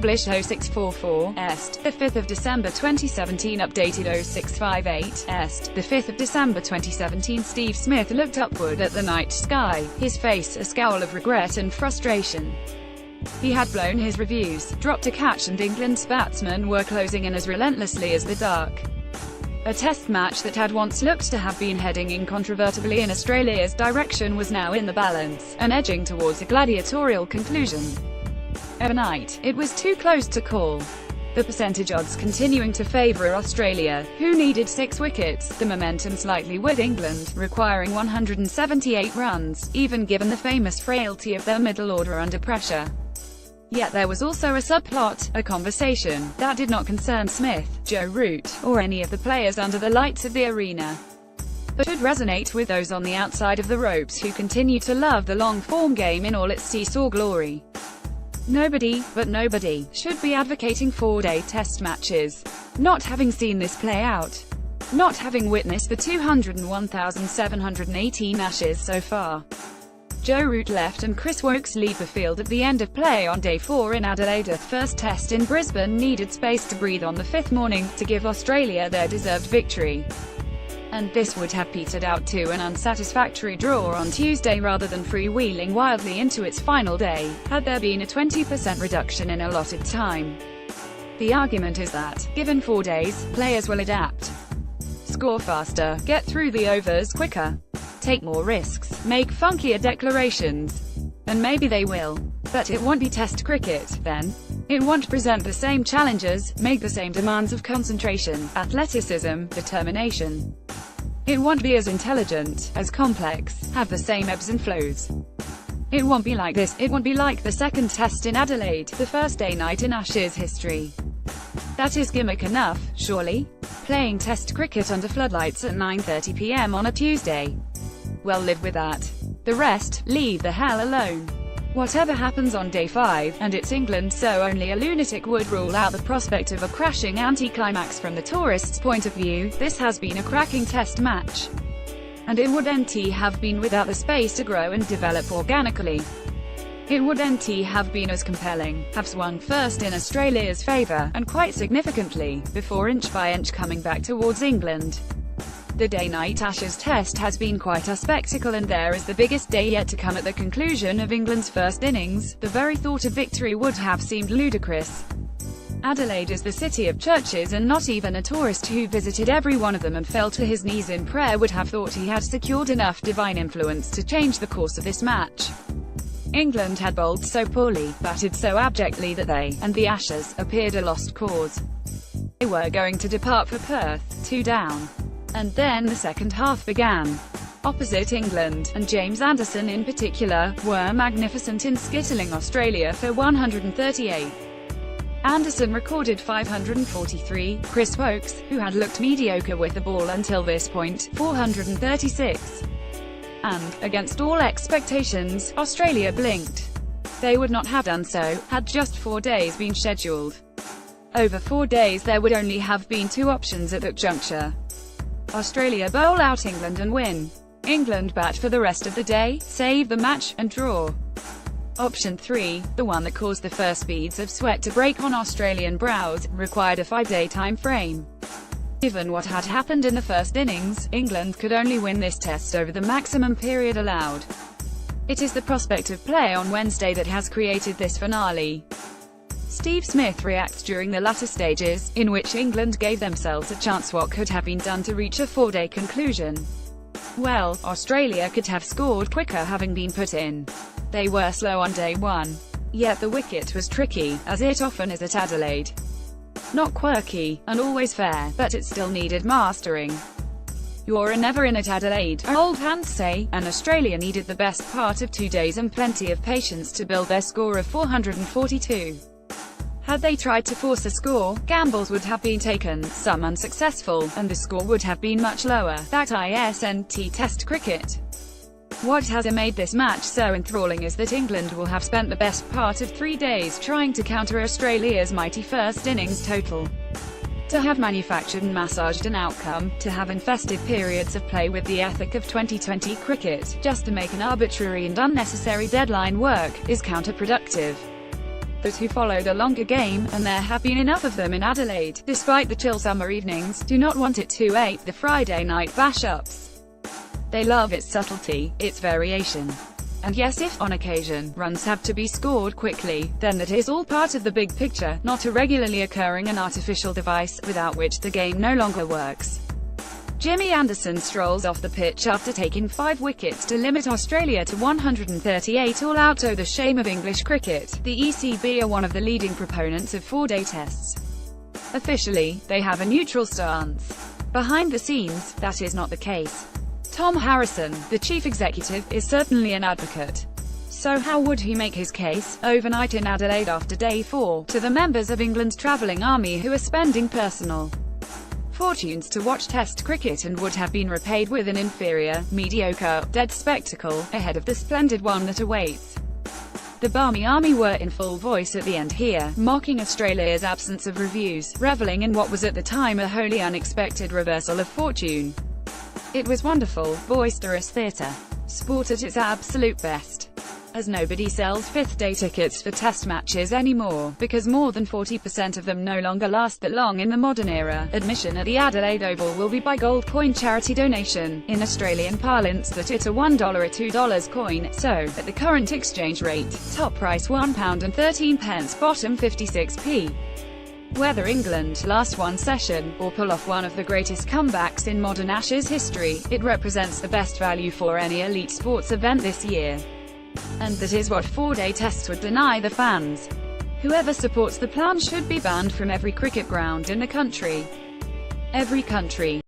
published 0644 est. The 5th of December 2017 updated 0658 est. The 5th of December 2017 Steve Smith looked upward at the night sky, his face a scowl of regret and frustration. He had blown his reviews, dropped a catch, and England's batsmen were closing in as relentlessly as the dark. A test match that had once looked to have been heading incontrovertibly in Australia's direction was now in the balance, and edging towards a gladiatorial conclusion. Overnight, it was too close to call. The percentage odds continuing to favour Australia, who needed 6 wickets, the momentum slightly with England, requiring 178 runs, even given the famous frailty of their middle order under pressure. Yet there was also a subplot, a conversation, that did not concern Smith, Joe Root, or any of the players under the lights of the arena, but should resonate with those on the outside of the ropes who continue to love the long-form game in all its seesaw glory. Nobody, but nobody, should be advocating 4-day test matches. Not having seen this play out. Not having witnessed the 201,718 Ashes so far. Joe Root left and Chris Woakes leave the field at the end of play on day 4 in Adelaide. A first test in Brisbane needed space to breathe on the 5th morning, to give Australia their deserved victory. And this would have petered out to an unsatisfactory draw on Tuesday rather than freewheeling wildly into its final day, had there been a 20% reduction in allotted time. The argument is that, given 4 days, players will adapt. Score faster, get through the overs quicker, take more risks, make funkier declarations. And maybe they will. But it won't be Test cricket, then. It won't present the same challenges, make the same demands of concentration, athleticism, determination. It won't be as intelligent, as complex, have the same ebbs and flows. It won't be like this, it won't be like the second test in Adelaide, the first day night in Ashes history. That is gimmick enough, surely? Playing Test cricket under floodlights at 9:30 p.m. on a Tuesday. Well, live with that. The rest, leave the hell alone. Whatever happens on day 5, and it's England, so only a lunatic would rule out the prospect of a crashing anticlimax. From the tourist's point of view, this has been a cracking test match. And it wouldn't have been without the space to grow and develop organically. It wouldn't have been as compelling, have swung first in Australia's favour, and quite significantly, before inch by inch coming back towards England. The day-night Ashes test has been quite a spectacle, and there is the biggest day yet to come at the conclusion of England's first innings. The very thought of victory would have seemed ludicrous. Adelaide is the city of churches, and not even a tourist who visited every one of them and fell to his knees in prayer would have thought he had secured enough divine influence to change the course of this match. England had bowled so poorly, batted so abjectly that they, and the Ashes, appeared a lost cause. They were going to depart for Perth, 2 down. And then the second half began. Opposite England, and James Anderson in particular, were magnificent in skittling Australia for 138. Anderson recorded 543, Chris Woakes, who had looked mediocre with the ball until this point, 436. And, against all expectations, Australia blinked. They would not have done so, had just 4 days been scheduled. Over 4 days there would only have been 2 options at that juncture. Australia bowl out England and win. England bat for the rest of the day, save the match, and draw. Option 3, the one that caused the first beads of sweat to break on Australian brows, required a 5-day time frame. Given what had happened in the first innings, England could only win this test over the maximum period allowed. It is the prospect of play on Wednesday that has created this finale. Steve Smith reacts during the latter stages, in which England gave themselves a chance. What could have been done to reach a 4-day conclusion? Well, Australia could have scored quicker having been put in. They were slow on day 1. Yet the wicket was tricky, as it often is at Adelaide. Not quirky, and always fair, but it still needed mastering. You're a never in at Adelaide, old hands say, and Australia needed the best part of 2 days and plenty of patience to build their score of 442. Had they tried to force a score, gambles would have been taken, some unsuccessful, and the score would have been much lower. That isn't Test cricket. What has made this match so enthralling is that England will have spent the best part of 3 days trying to counter Australia's mighty first innings total. To have manufactured and massaged an outcome, to have infested periods of play with the ethic of 2020 cricket, just to make an arbitrary and unnecessary deadline work, is counterproductive. those who followed a longer game, and there have been enough of them in Adelaide, despite the chill summer evenings, do not want it to ape the Friday night bash-ups. They love its subtlety, its variation. And yes, if, on occasion, runs have to be scored quickly, then that is all part of the big picture, not a regularly occurring and artificial device, without which the game no longer works. Jimmy Anderson strolls off the pitch after taking 5 wickets to limit Australia to 138 all out. Oh, the shame of English cricket. The ECB are one of the leading proponents of 4-day tests. Officially, they have a neutral stance. Behind the scenes, that is not the case. Tom Harrison, the chief executive, is certainly an advocate. So how would he make his case, overnight in Adelaide after day 4, to the members of England's travelling army who are spending personal fortunes to watch Test cricket and would have been repaid with an inferior, mediocre, dead spectacle, ahead of the splendid one that awaits? The Barmy Army were in full voice at the end here, mocking Australia's absence of reviews, reveling in what was at the time a wholly unexpected reversal of fortune. It was wonderful, boisterous theatre. Sport at its absolute best. As nobody sells 5th-day tickets for test matches anymore, because more than 40% of them no longer last that long in the modern era. Admission at the Adelaide Oval will be by gold coin charity donation, in Australian parlance that it's a $1 or $2 coin, so, at the current exchange rate, top price £1.13, bottom 56p. Whether England last one session, or pull off one of the greatest comebacks in modern Ashes history, it represents the best value for any elite sports event this year. And that is what 4-day tests would deny the fans. Whoever supports the plan should be banned from every cricket ground in the country. Every country.